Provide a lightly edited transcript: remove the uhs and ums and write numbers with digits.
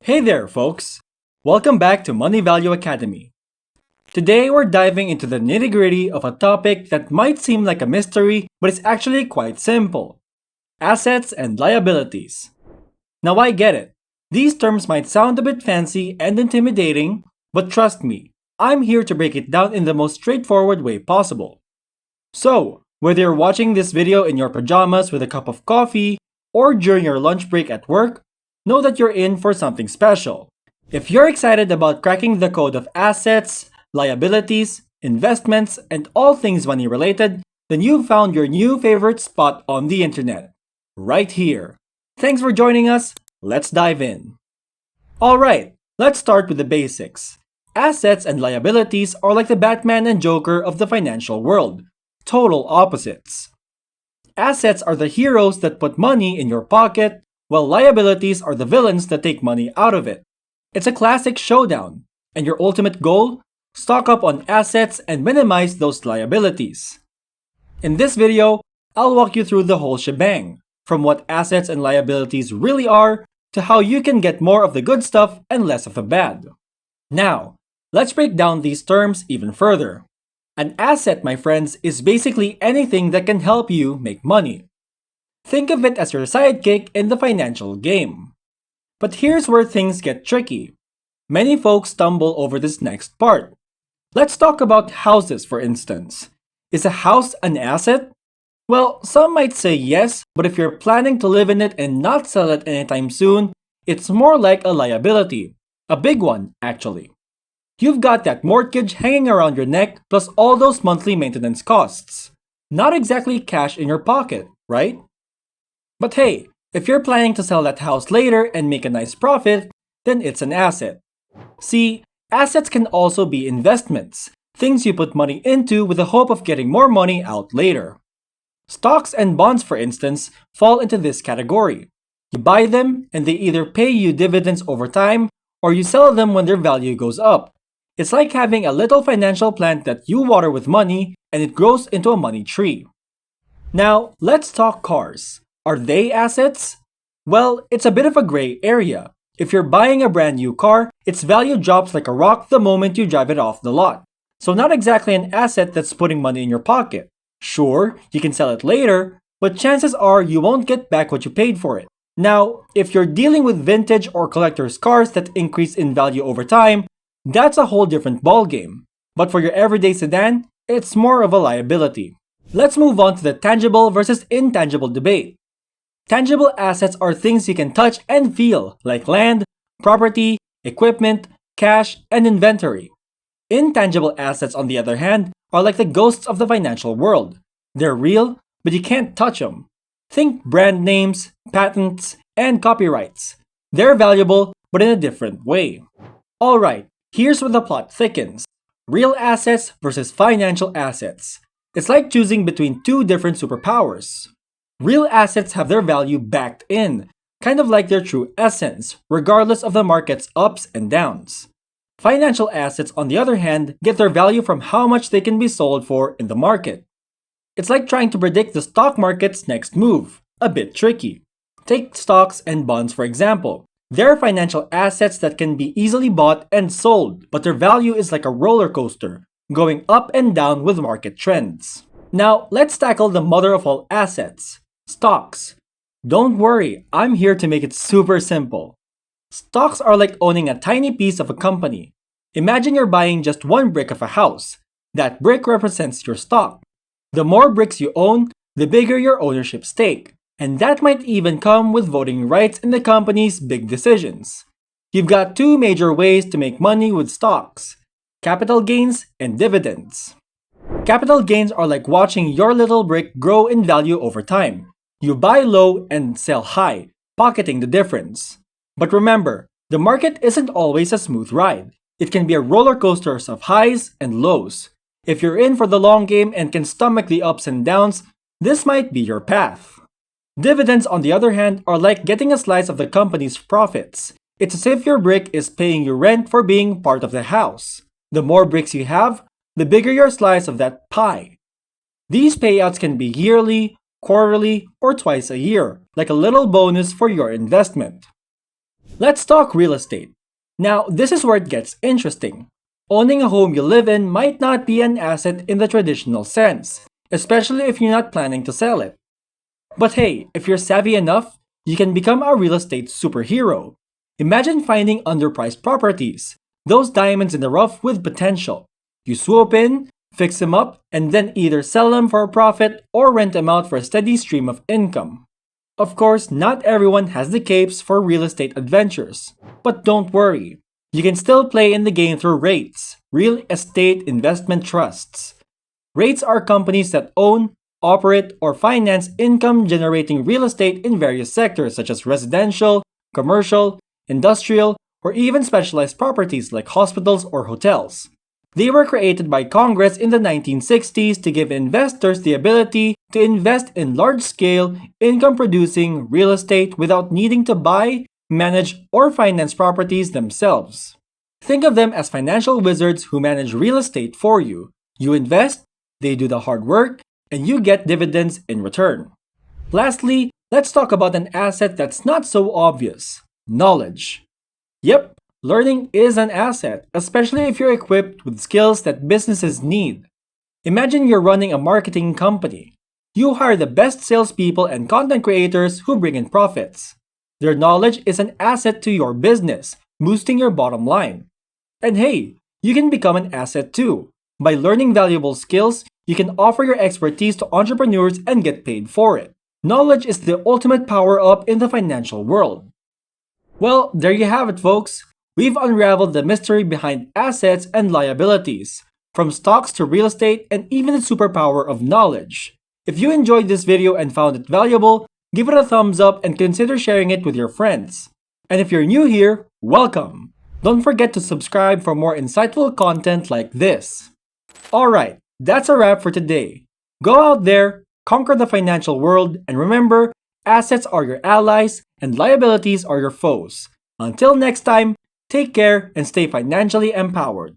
Hey there, folks! Welcome back to Money Value Academy. Today we're diving into the nitty gritty of a topic that might seem like a mystery, but it's actually quite simple: assets and liabilities. Now, I get it. These terms might sound a bit fancy and intimidating, but trust me, I'm here to break it down in the most straightforward way possible. So, whether you're watching this video in your pajamas with a cup of coffee or during your lunch break at work, know that you're in for something special. If you're excited about cracking the code of assets, liabilities, investments, and all things money related, then you've found your new favorite spot on the internet. Right here. Thanks for joining us. Let's dive in. Alright, let's start with the basics. Assets and liabilities are like the Batman and Joker of the financial world. Total opposites. Assets are the heroes that put money in your pocket, while liabilities are the villains that take money out of it. It's a classic showdown, and your ultimate goal? Stock up on assets and minimize those liabilities. In this video, I'll walk you through the whole shebang, from what assets and liabilities really are to how you can get more of the good stuff and less of the bad. Now, let's break down these terms even further. An asset, my friends, is basically anything that can help you make money. Think of it as your sidekick in the financial game. But here's where things get tricky. Many folks stumble over this next part. Let's talk about houses, for instance. Is a house an asset? Well, some might say yes, but if you're planning to live in it and not sell it anytime soon, it's more like a liability. A big one, actually. You've got that mortgage hanging around your neck plus all those monthly maintenance costs. Not exactly cash in your pocket, right? But hey, if you're planning to sell that house later and make a nice profit, then it's an asset. See, assets can also be investments, things you put money into with the hope of getting more money out later. Stocks and bonds, for instance, fall into this category. You buy them and they either pay you dividends over time or you sell them when their value goes up. It's like having a little financial plant that you water with money and it grows into a money tree. Now, let's talk cars. Are they assets? Well, it's a bit of a gray area. If you're buying a brand new car, its value drops like a rock the moment you drive it off the lot. So not exactly an asset that's putting money in your pocket. Sure, you can sell it later, but chances are you won't get back what you paid for it. Now, if you're dealing with vintage or collector's cars that increase in value over time, that's a whole different ballgame. But for your everyday sedan, it's more of a liability. Let's move on to the tangible versus intangible debate. Tangible assets are things you can touch and feel, like land, property, equipment, cash, and inventory. Intangible assets, on the other hand, are like the ghosts of the financial world. They're real, but you can't touch them. Think brand names, patents, and copyrights. They're valuable, but in a different way. Alright, here's where the plot thickens. Real assets versus financial assets. It's like choosing between two different superpowers. Real assets have their value backed in, kind of like their true essence, regardless of the market's ups and downs. Financial assets, on the other hand, get their value from how much they can be sold for in the market. It's like trying to predict the stock market's next move. A bit tricky. Take stocks and bonds, for example. They're financial assets that can be easily bought and sold, but their value is like a roller coaster, going up and down with market trends. Now, let's tackle the mother of all assets. Stocks. Don't worry, I'm here to make it super simple. Stocks are like owning a tiny piece of a company. Imagine you're buying just one brick of a house. That brick represents your stock. The more bricks you own, the bigger your ownership stake. And that might even come with voting rights in the company's big decisions. You've got two major ways to make money with stocks: capital gains and dividends. Capital gains are like watching your little brick grow in value over time. You buy low and sell high, pocketing the difference. But remember, the market isn't always a smooth ride. It can be a roller coaster of highs and lows. If you're in for the long game and can stomach the ups and downs, this might be your path. Dividends, on the other hand, are like getting a slice of the company's profits. It's as if your brick is paying you rent for being part of the house. The more bricks you have, the bigger your slice of that pie. These payouts can be yearly, quarterly, or twice a year, like a little bonus for your investment. Let's talk real estate. Now, this is where it gets interesting. Owning a home you live in might not be an asset in the traditional sense, especially if you're not planning to sell it. But hey, if you're savvy enough, you can become a real estate superhero. Imagine finding underpriced properties, those diamonds in the rough with potential. You swoop in, fix them up, and then either sell them for a profit or rent them out for a steady stream of income. Of course, not everyone has the capes for real estate adventures. But don't worry, you can still play in the game through REITs, real estate investment trusts. REITs are companies that own, operate, or finance income generating real estate in various sectors such as residential, commercial, industrial, or even specialized properties like hospitals or hotels. They were created by Congress in the 1960s to give investors the ability to invest in large scale, income producing real estate without needing to buy, manage, or finance properties themselves. Think of them as financial wizards who manage real estate for you. You invest, they do the hard work, and you get dividends in return. Lastly, let's talk about an asset that's not so obvious: knowledge. Yep, learning is an asset, especially if you're equipped with skills that businesses need. Imagine you're running a marketing company. You hire the best salespeople and content creators who bring in profits. Their knowledge is an asset to your business, boosting your bottom line. And hey, you can become an asset too. By learning valuable skills, you can offer your expertise to entrepreneurs and get paid for it. Knowledge is the ultimate power up in the financial world. Well, there you have it, folks. We've unraveled the mystery behind assets and liabilities, from stocks to real estate and even the superpower of knowledge. If you enjoyed this video and found it valuable, give it a thumbs up and consider sharing it with your friends. And if you're new here, welcome! Don't forget to subscribe for more insightful content like this. Alright, that's a wrap for today. Go out there, conquer the financial world, and remember, assets are your allies and liabilities are your foes. Until next time, take care and stay financially empowered.